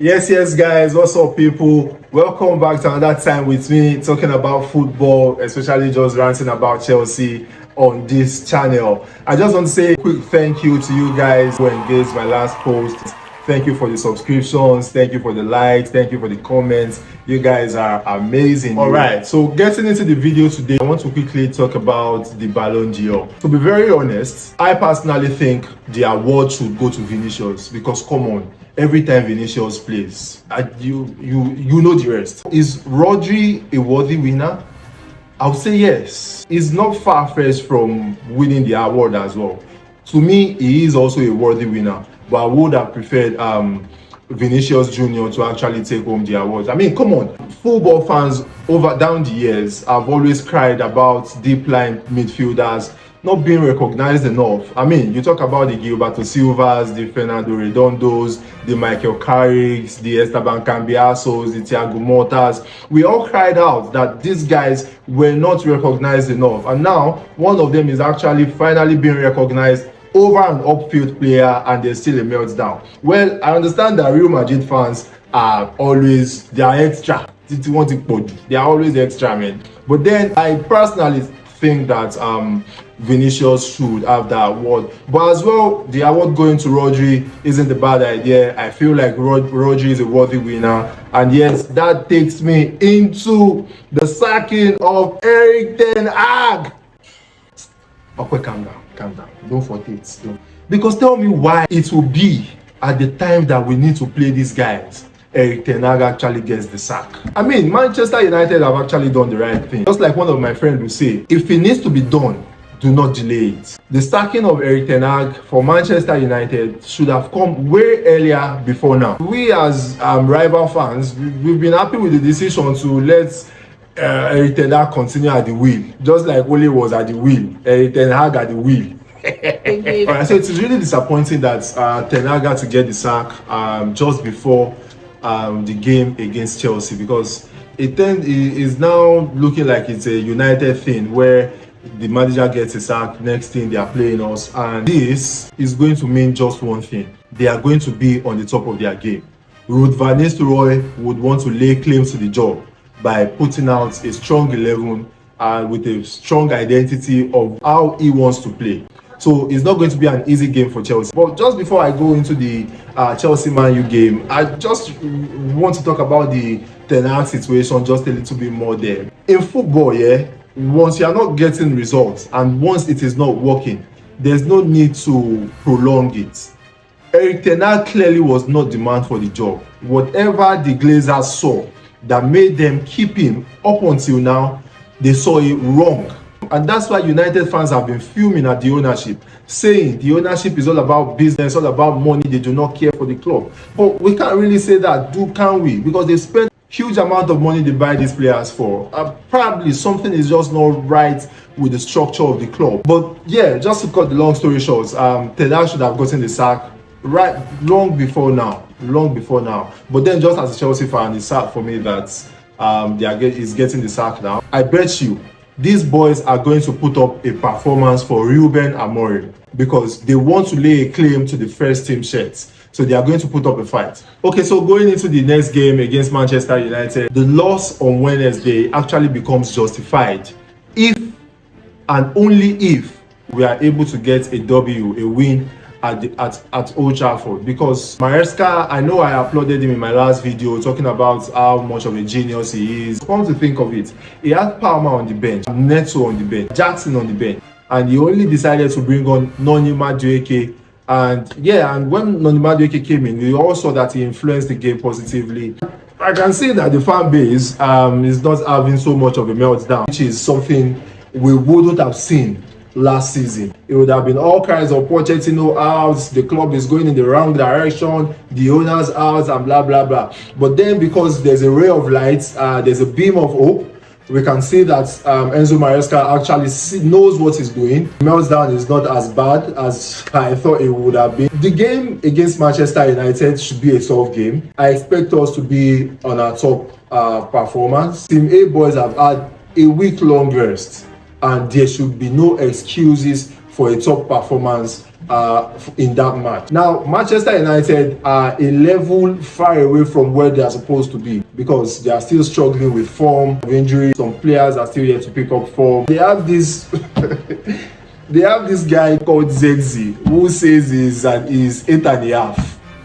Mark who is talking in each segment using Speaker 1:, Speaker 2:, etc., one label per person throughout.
Speaker 1: Yes, guys, what's up, people? Welcome back to another time with me talking about football, especially just ranting about Chelsea on this channel. I just want to say a quick thank you to you guys who engaged my last post. Thank you for the subscriptions, thank you for the likes, thank you for the comments. You guys are amazing. All right, so getting into the video today, I want to quickly talk about the Balon d'Or. To be very honest, I personally think the award should go to Vinicius, because come on, every time Vinicius plays, you know the rest. Is Rodri a worthy winner? I would say yes. He's not far-fetched from winning the award as well. To me, he is also a worthy winner, but I would have preferred Vinicius Jr. to actually take home the award. I mean, come on, football fans down the years have always cried about deep line midfielders not being recognized enough. I mean, you talk about the Gilberto Silvas, the Fernando Redondos, the Michael Carricks, the Esteban Cambiasos, the Thiago Motas. We all cried out that these guys were not recognized enough, and now one of them is actually finally being recognized over an upfield player, and there's still a meltdown. Well, I understand that Real Madrid fans are always, they are extra. They are always extra, man. But then I personally think that Vinicius should have that award. But as well, the award going to Rodri isn't a bad idea. I feel like Rodri is a worthy winner. And yes, that takes me into the sacking of Erik ten Hag. Okay, calm down. Don't forget it. Because tell me why it will be at the time that we need to play these guys, Erik ten Hag actually gets the sack. I mean, Manchester United have actually done the right thing. Just like one of my friends will say, if it needs to be done, do not delay it. The sacking of Erik ten Hag for Manchester United should have come way earlier before now. We as rival fans, we've been happy with the decision to let Erik ten Hag continue at the wheel, just like Ole was at the wheel, Erik ten Hag at the wheel. Alright, so it's really disappointing that ten Hag had to get the sack just before the game against Chelsea, because it is now looking like it's a United thing where the manager gets a sack, next thing they are playing us, and this is going to mean just one thing: they are going to be on the top of their game. Ruud van Nistelrooy would want to lay claim to the job by putting out a strong 11 and with a strong identity of how he wants to play. So it's not going to be an easy game for Chelsea. But just before I go into the Chelsea Man U game, I just want to talk about the ten Hag situation just a little bit more there. In football, yeah, once you are not getting results and once it is not working, there's no need to prolong it. Erik ten Hag clearly was not the man for the job. Whatever the Glazers saw that made them keep him up until now, they saw it wrong. And that's why United fans have been fuming at the ownership, saying the ownership is all about business, all about money, they do not care for the club. But we can't really say that, can we? Because they spent huge amount of money to buy these players for. Probably something is just not right with the structure of the club. But yeah, just to cut the long story short, ten Hag should have gotten the sack long before now. But then, just as a Chelsea fan, it's sad for me that he's getting the sack now. I bet you these boys are going to put up a performance for Ruben Amorim, because they want to lay a claim to the first team shirts. So they are going to put up a fight. Okay, so going into the next game against Manchester United, the loss on Wednesday actually becomes justified if and only if we are able to get a W, a win at Old Trafford. Because Maresca, I know I applauded him in my last video talking about how much of a genius he is. Come to think of it, he had Palmer on the bench, Neto on the bench, Jackson on the bench, and he only decided to bring on Noni Madueke. And yeah, and when Noni Madueke came in, we all saw that he influenced the game positively. I can see that the fan base is not having so much of a meltdown, which is something we wouldn't have seen last season. It would have been all kinds of Pochettino out, the club is going in the wrong direction, the owners out, and blah blah blah. But then, because there's a ray of light, there's a beam of hope, we can see that Enzo Maresca actually knows what he's doing. Meltdown is not as bad as I thought it would have been. The game against Manchester United should be a tough game. I expect us to be on our top performance. Team A boys have had a week-long rest, and there should be no excuses for a top performance in that match. Now, Manchester United are a level far away from where they are supposed to be because they are still struggling with form, of injury. Some players are still yet to pick up form. They have this they have this guy called Hag'S who says is 8.5.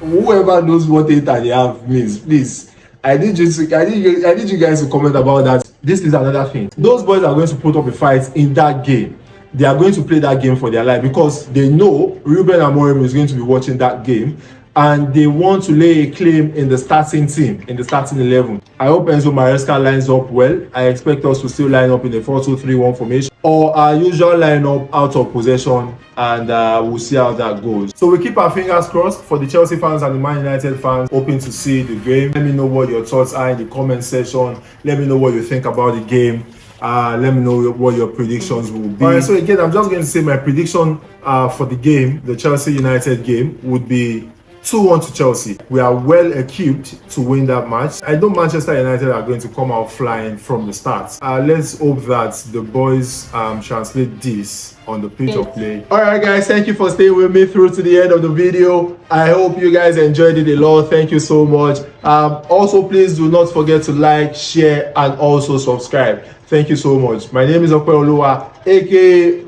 Speaker 1: Whoever knows what 8.5 means, please. I need you guys to comment about that. This is another thing. Those boys are going to put up a fight in that game. They are going to play that game for their life because they know Ruben Amorim is going to be watching that game and they want to lay a claim in the starting team, in the starting 11. I hope Enzo Maresca lines up well. I expect us to still line up in the 4-2-3-1 formation or our usual lineup out of possession, and we'll see how that goes. So we keep our fingers crossed for the Chelsea fans and the Man United fans hoping to see the game. Let me know what your thoughts are in the comment section. Let me know what you think about the game. Let me know what your predictions will be. Alright, so again, I'm just going to say my prediction for the game, the Chelsea United game, would be 2-1 to Chelsea. We are well equipped to win that match. I know Manchester United are going to come out flying from the start. Let's hope that the boys translate this on the pitch of play. Alright guys, thank you for staying with me through to the end of the video. I hope you guys enjoyed it a lot. Thank you so much. Also, please do not forget to like, share, and also subscribe. Thank you so much. My name is Oluwa, aka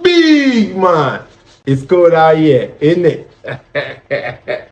Speaker 1: Big Man. It's cold out here, isn't it?